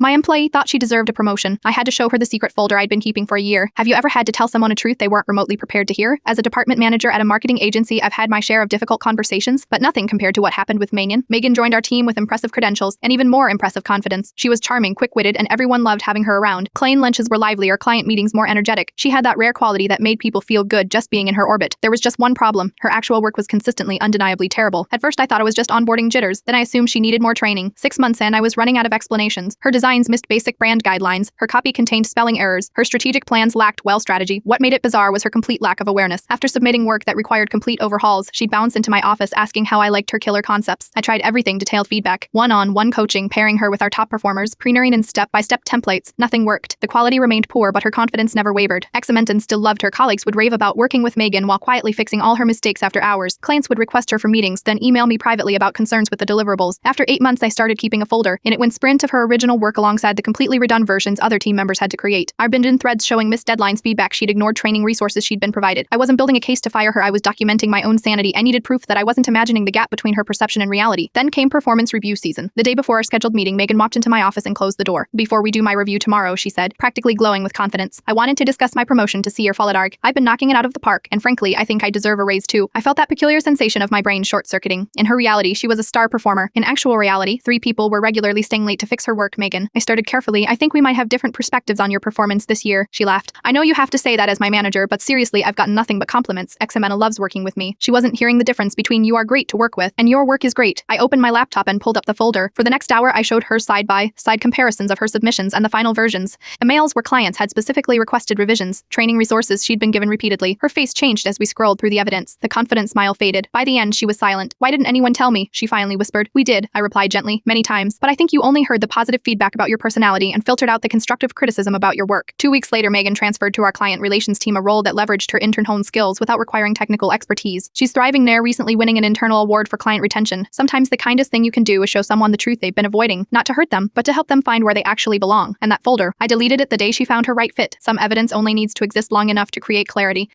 My employee thought she deserved a promotion. I had to show her the secret folder I'd been keeping for a year. Have you ever had to tell someone a truth they weren't remotely prepared to hear? As a department manager at a marketing agency, I've had my share of difficult conversations, but nothing compared to what happened with Megan. Megan joined our team with impressive credentials and even more impressive confidence. She was charming, quick-witted, and everyone loved having her around. Client lunches were livelier, client meetings more energetic. She had that rare quality that made people feel good just being in her orbit. There was just one problem. Her actual work was consistently, undeniably terrible. At first I thought it was just onboarding jitters, then I assumed she needed more training. 6 months in, I was running out of explanations. Her designs missed basic brand guidelines. Her copy contained spelling errors. Her strategic plans lacked well strategy. What made it bizarre was her complete lack of awareness. After submitting work that required complete overhauls, she'd bounce into my office asking how I liked her killer concepts. I tried everything: detailed feedback, one-on-one coaching, pairing her with our top performers, pre-narrating and step-by-step templates. Nothing worked. The quality remained poor, but her confidence never wavered. Ex-Amenton still loved her. Colleagues would rave about working with Megan while quietly fixing all her mistakes after hours. Clients would request her for meetings, then email me privately about concerns with the deliverables. After 8 months, I started keeping a folder. In it went sprint of her original work alongside the completely redone versions other team members had to create. Our binned in threads showing missed deadlines, feedback she'd ignored, training resources she'd been provided. I wasn't building a case to fire her, I was documenting my own sanity. I needed proof that I wasn't imagining the gap between her perception and reality. Then came performance review season. The day before our scheduled meeting, Megan walked into my office and closed the door. "Before we do my review tomorrow," she said, practically glowing with confidence, "I wanted to discuss my promotion to Senior Foladarg. I've been knocking it out of the park, and frankly, I think I deserve a raise too." I felt that peculiar sensation of my brain short-circuiting. In her reality, she was a star performer. In actual reality, 3 people were regularly staying late to fix her work. "Megan," I started carefully, "I think we might have different perspectives on your performance this year." She laughed. "I know you have to say that as my manager, but seriously, I've gotten nothing but compliments. Ximena loves working with me." She wasn't hearing the difference between "you are great to work with" and "your work is great." I opened my laptop and pulled up the folder. For the next hour, I showed her side-by-side comparisons of her submissions and the final versions. Emails where clients had specifically requested revisions, training resources she'd been given repeatedly. Her face changed as we scrolled through the evidence. The confident smile faded. By the end, she was silent. "Why didn't anyone tell me?" she finally whispered. "We did," I replied gently, "many times. But I think you only heard the positive feedback about your personality and filtered out the constructive criticism about your work." 2 weeks later, Megan transferred to our client relations team, a role that leveraged her intern-honed skills without requiring technical expertise. She's thriving there, recently winning an internal award for client retention. Sometimes the kindest thing you can do is show someone the truth they've been avoiding, not to hurt them, but to help them find where they actually belong. And that folder, I deleted it the day she found her right fit. Some evidence only needs to exist long enough to create clarity.